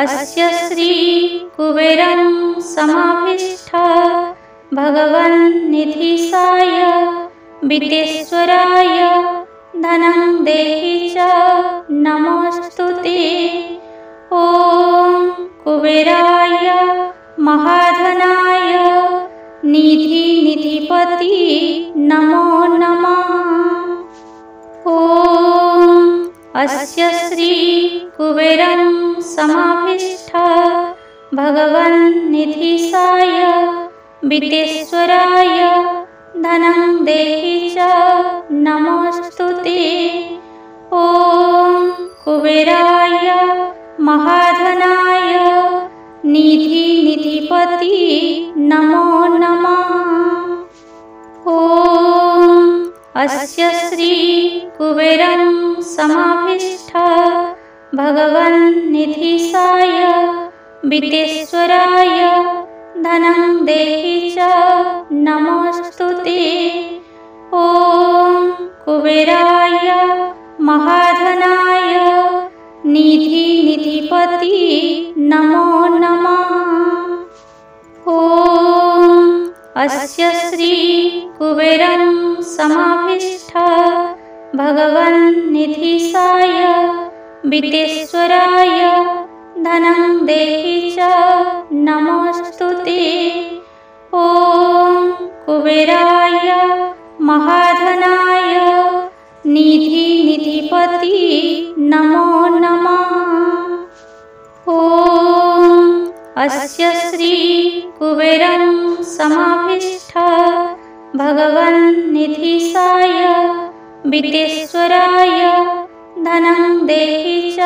अस्य श्री कुबेरं समाभिष्ठ भगवन्निधिसाय विदेश्वराय धनं देहि च नमोऽस्तु ते। ॐ कुबेराय महाधनाय निधिपति नमो नमः। ॐ अस्य श्री कुबेरं समाभिष्ठ भगवन्निधिसाय विदेश्वराय धनं देहि च नमोऽस्तु ते। ॐ कुबेराय महाधनाय निधिपति नमो नमः। ॐ अस्य श्री कुबेरं समाभिष्ठ भगवन्निधिसाय विदेश्वराय धनं देहि च नमोऽस्तु ते। ॐ कुबेराय महाधनाय निधिपति नमो नमः। ॐ अस्य श्री कुबेरं समाभिष्ठ भगवन्निधिसाय विदेश्वराय धनं देहि च नमोऽस्तु ते। ॐ कुबेराय महाधनाय निधिपति नमो नमः। ॐ अस्य श्री कुबेरं समाभिष्ठ भगवन्निधिसाय विदेश्वराय धनं देहि च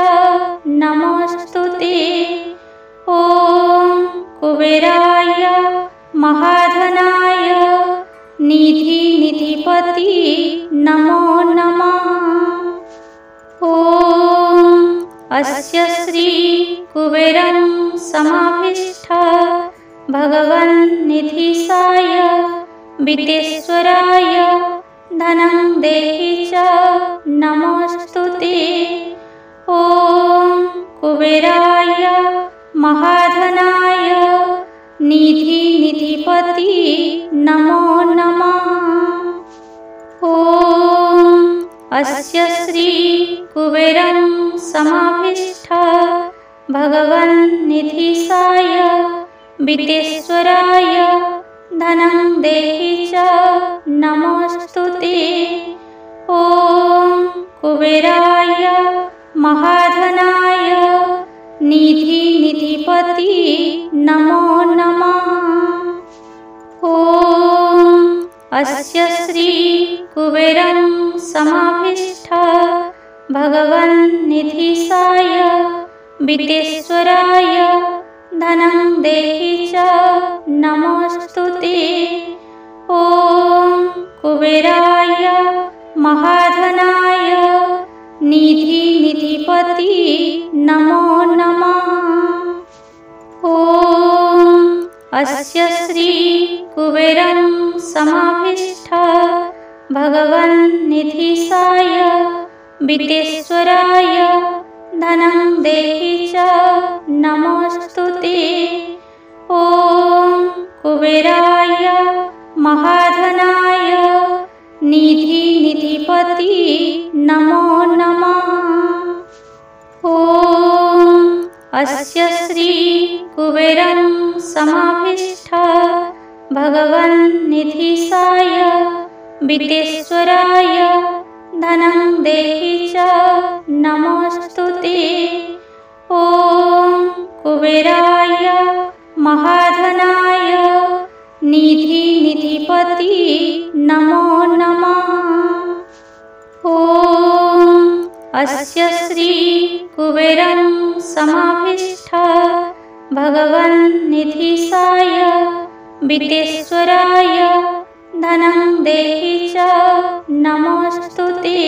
नमोऽस्तु ते। ॐ कुबेराय महाधनाय निधिपति नमो नमः। ॐ अस्य श्री कुबेरं समाभिष्ठ भगवन्निधिसाय विदेश्वराय धनं देहि च नमोऽस्तु ते। ॐ कुबेराय महाधनाय निधिपति नमो नमः। ॐ अस्य श्री कुबेरं समाभिष्ठ भगवन्निधिसाय विदेश्वराय धनं देहि च नमोऽस्तु ते। ॐ कुबेराय महाधनाय निधिपति नमो नमः। ॐ अस्य श्री कुबेरं समाभिष्ठ भगवन्निधिसाय विदेश्वराय धनं देहि च नमोऽस्तु ते। ॐ कुबेराय महाधनाय निधिपति नमो नमः। ॐ अस्य श्री कुबेरं समाभिष्ठ भगवन्निधिसाय विदेश्वराय धनं देहि च नमोऽस्तु ते। ॐ कुबेराय महाधनाय निधिपति नमो नमः। ॐ अस्य श्री कुबेरं समाभिष्ठ भगवन्निधिसाय विदेश्वराय धनं देहि च नमोऽस्तु ते। ॐ कुबेराय महाधनाय निधिपति नमो नमः। ॐ अस्य श्री कुबेरं समाभिष्ठ भगवन्निधिसाय विदेश्वराय धनं देहि च नमोऽस्तु ते।